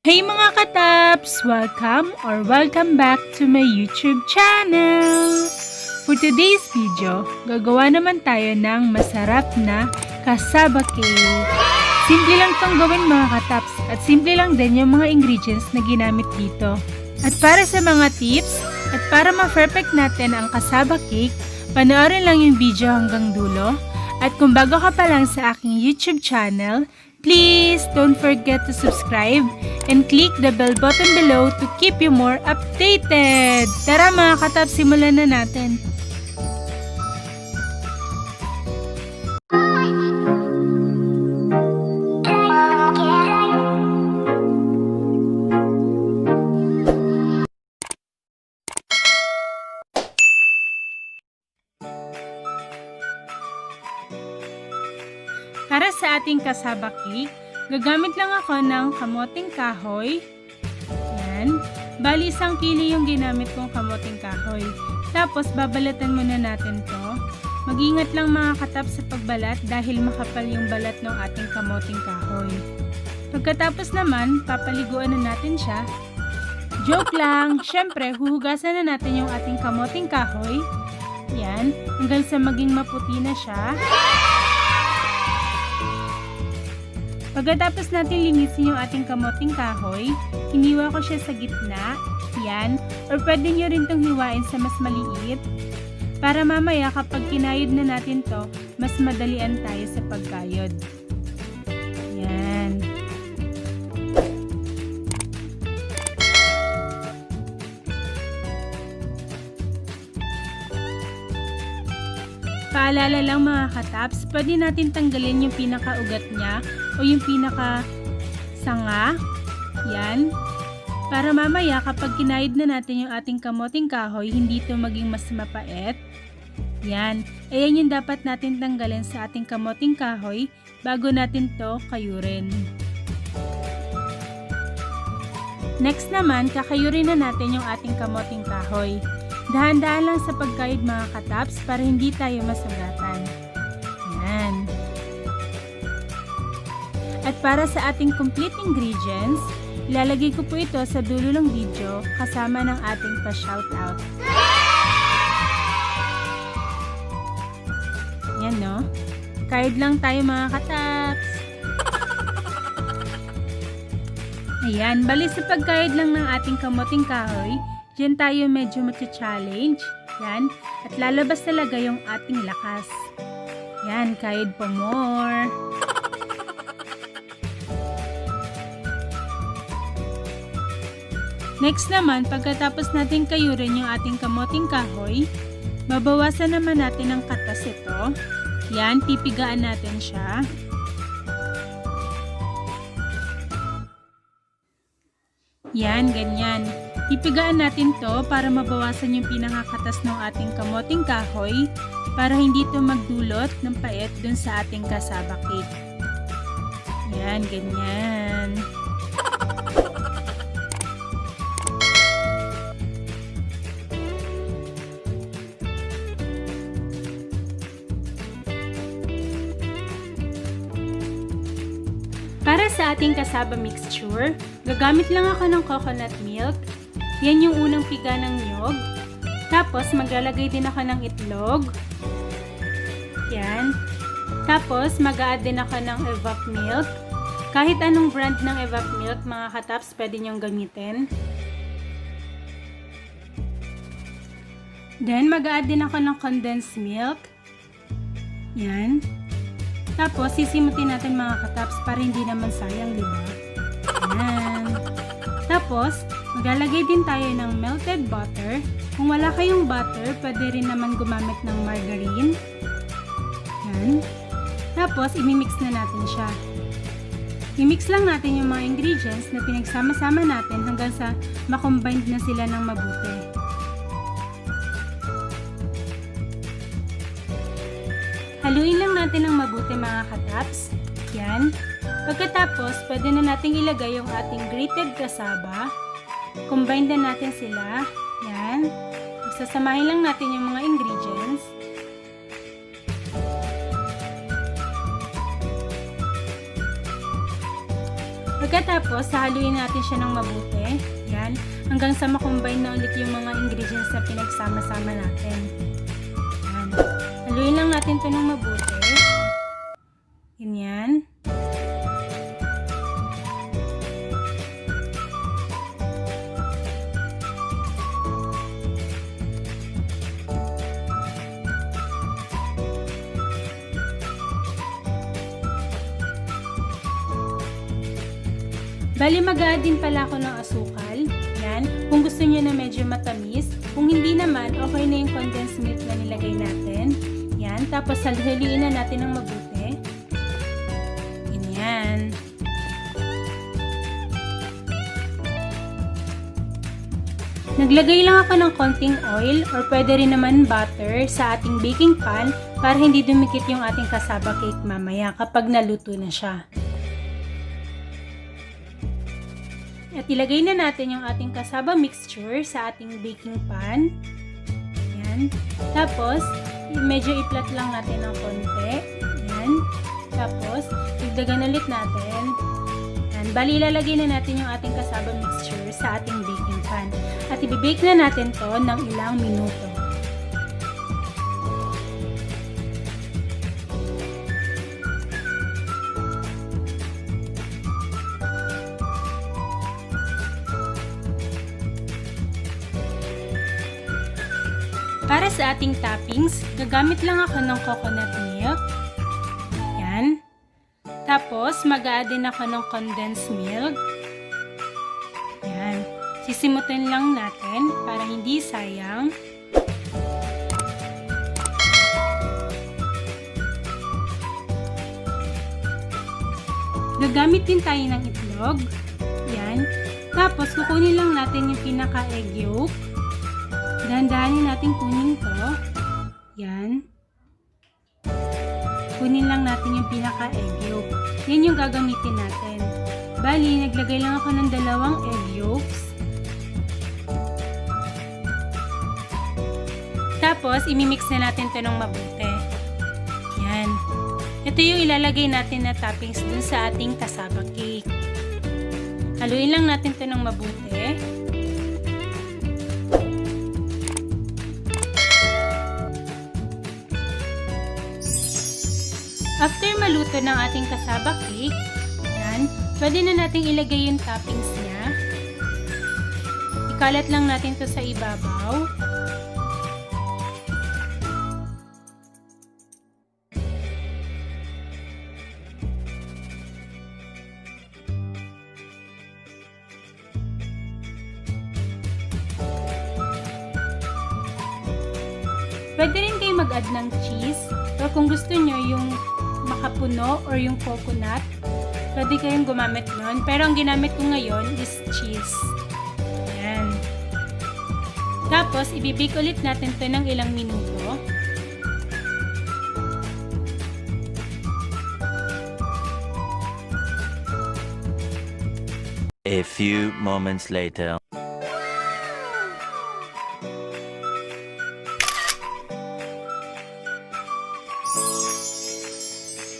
Hey mga kataps! Welcome back to my YouTube channel! For today's video, gagawa naman tayo ng masarap na cassava cake. Simple lang tong gawin mga kataps at simple lang din yung mga ingredients na ginamit dito. At para sa mga tips at para ma-perfect natin ang cassava cake, panoorin lang yung video hanggang dulo. At kung bago ka pa lang sa aking YouTube channel, please don't forget to subscribe and click the bell button below to keep you more updated. Tara mga katap, simulan na natin. Para sa ating cassava cake, gagamit lang ako ng kamoteng kahoy. Yan. Bali, 1 kilo yung ginamit kong kamoteng kahoy. Tapos, babalatan muna natin to. Mag-ingat lang mga katap sa pagbalat dahil makapal yung balat ng ating kamoteng kahoy. Pagkatapos naman, papaliguan na natin siya. Joke lang! Syempre, huhugasan na natin yung ating kamoteng kahoy. Yan. Hanggang sa maging maputi na siya. Pagkatapos natin linisin yung ating kamoteng kahoy, hiniwa ko siya sa gitna, yan, or pwede nyo rin itong hiwain sa mas maliit, para mamaya kapag kinayod na natin to, mas madalian tayo sa pagkayod. Yan. Paalala lang mga kataps, pwede natin tanggalin yung pinakaugat niya o yung pinaka-sanga. Yan. Para mamaya kapag kinayod na natin yung ating kamoteng kahoy, hindi ito maging mas mapait. Yan. Ayan yung dapat natin tanggalin sa ating kamoteng kahoy bago natin to kayurin. Next naman, kakayurin na natin yung ating kamoteng kahoy. Dahan-dahan lang sa pagkayod mga kataps para hindi tayo masugatan. Yan. At para sa ating complete ingredients, ilalagay ko po ito sa dulo ng video kasama ng ating pa-shoutout. Yan no. Kayod lang tayo mga kataps. Ayan, bali sa pagkayod lang ng ating kamoteng kahoy, diyan tayo medyo matcha-challenge. Yan. At lalabas talaga yung ating lakas. Yan. Kayod pa more. Next naman, pagkatapos natin kayurin yung ating kamoteng kahoy, babawasan naman natin ang katas ito. Yan. Pipigaan natin siya. Yan. Ganyan. Pipigaan natin to para mabawasan yung pinakakatas ng ating kamoteng kahoy para hindi to magdulot ng pait dun sa ating cassava cake. Yan, ganyan. Para sa ating cassava mixture, gagamit lang ako ng coconut milk. Yan yung unang piga ng niyog. Tapos, maglalagay din ako ng itlog. Yan. Tapos, mag-a-add din ako ng evap milk. Kahit anong brand ng evap milk, mga kataps, pwede nyong gamitin. Then, mag-a-add din ako ng condensed milk. Yan. Tapos, sisimutin natin mga kataps para hindi naman sayang, di ba? Yan. Tapos, maglalagay din tayo ng melted butter. Kung wala kayong butter, pwede rin naman gumamit ng margarine. Yan. Tapos, imimix na natin siya. I-mix lang natin yung mga ingredients na pinagsama-sama natin hanggang sa makombine na sila ng mabuti. Haluin lang natin ng mabuti mga kataps. Yan. Pagkatapos, pwede na nating ilagay yung ating grated cassava. Combine na natin sila. Yan. Sasamahin lang natin yung mga ingredients. Pagkatapos, haluin natin siya ng mabuti. Yan. Hanggang sa makombine na ulit yung mga ingredients na pinagsama-sama natin. Yan. Haluin lang natin ito ng mabuti. Ganyan. Bali, mag-add din pala ako ng asukal. Yan. Kung gusto niyo na medyo matamis. Kung hindi naman, okay na yung condensed milk na nilagay natin. Yan. Tapos, haluin na natin ng mabuti. Ganyan. Naglagay lang ako ng konting oil or pwede rin naman butter sa ating baking pan para hindi dumikit yung ating cassava cake mamaya kapag naluto na siya. At ilagay na natin yung ating cassava mixture sa ating baking pan. Yan. Tapos, medyo i-flat lang natin ng konti. Yan. Tapos, igdagan ulit natin. Yan. Bali, ilalagay na natin yung ating cassava mixture sa ating baking pan. At i-bake na natin to ng ilang minuto. Para sa ating toppings, gagamit lang ako ng coconut milk. Yan. Tapos, mag-a-add din ako ng condensed milk. Yan. Sisimutin lang natin para hindi sayang. Gagamit din tayo ng itlog. Yan. Tapos, kukunin lang natin yung pinaka-egg yolk. Dahan-dahanin natin kunin to. Yan. Kunin lang natin yung pinaka-egg yolk. Yan yung gagamitin natin. Bali, naglagay lang ako ng 2 egg yolks. Tapos, imimix na natin to ng mabuti. Yan. Ito yung ilalagay natin na toppings dun sa ating cassava cake. Haluin lang natin to ng mabuti. After maluto ng ating cassava cake, yan, pwede na nating ilagay yung toppings niya. Ikalat lang natin to sa ibabaw. Pwede rin kayo mag-add ng cheese. O kung gusto nyo yung makapuno or yung coconut, pwede kayong gumamit nun. Pero ang ginamit ko ngayon is cheese. Ayan. Tapos, ibibake ulit natin to ng ilang minuto. A few moments later.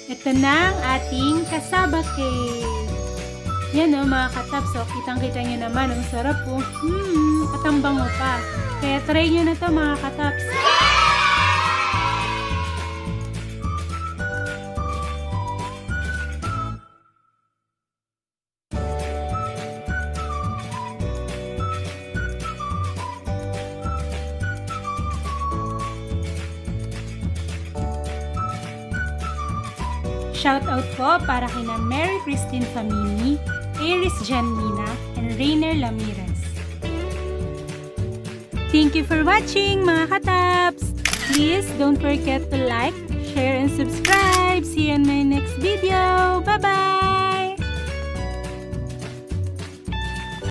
Ito na ang ating cassava cake. Yan o mga kataps. So, kitang-kita nyo naman. Ang sarap po. Katambango pa. Kaya try nyo na to mga kataps. Shoutout po para kina Mary Christine Famini, Aris Janmina, and Rainer Ramirez. Thank you for watching mga kataps! Please don't forget to like, share, and subscribe. See you in my next video. Bye-bye!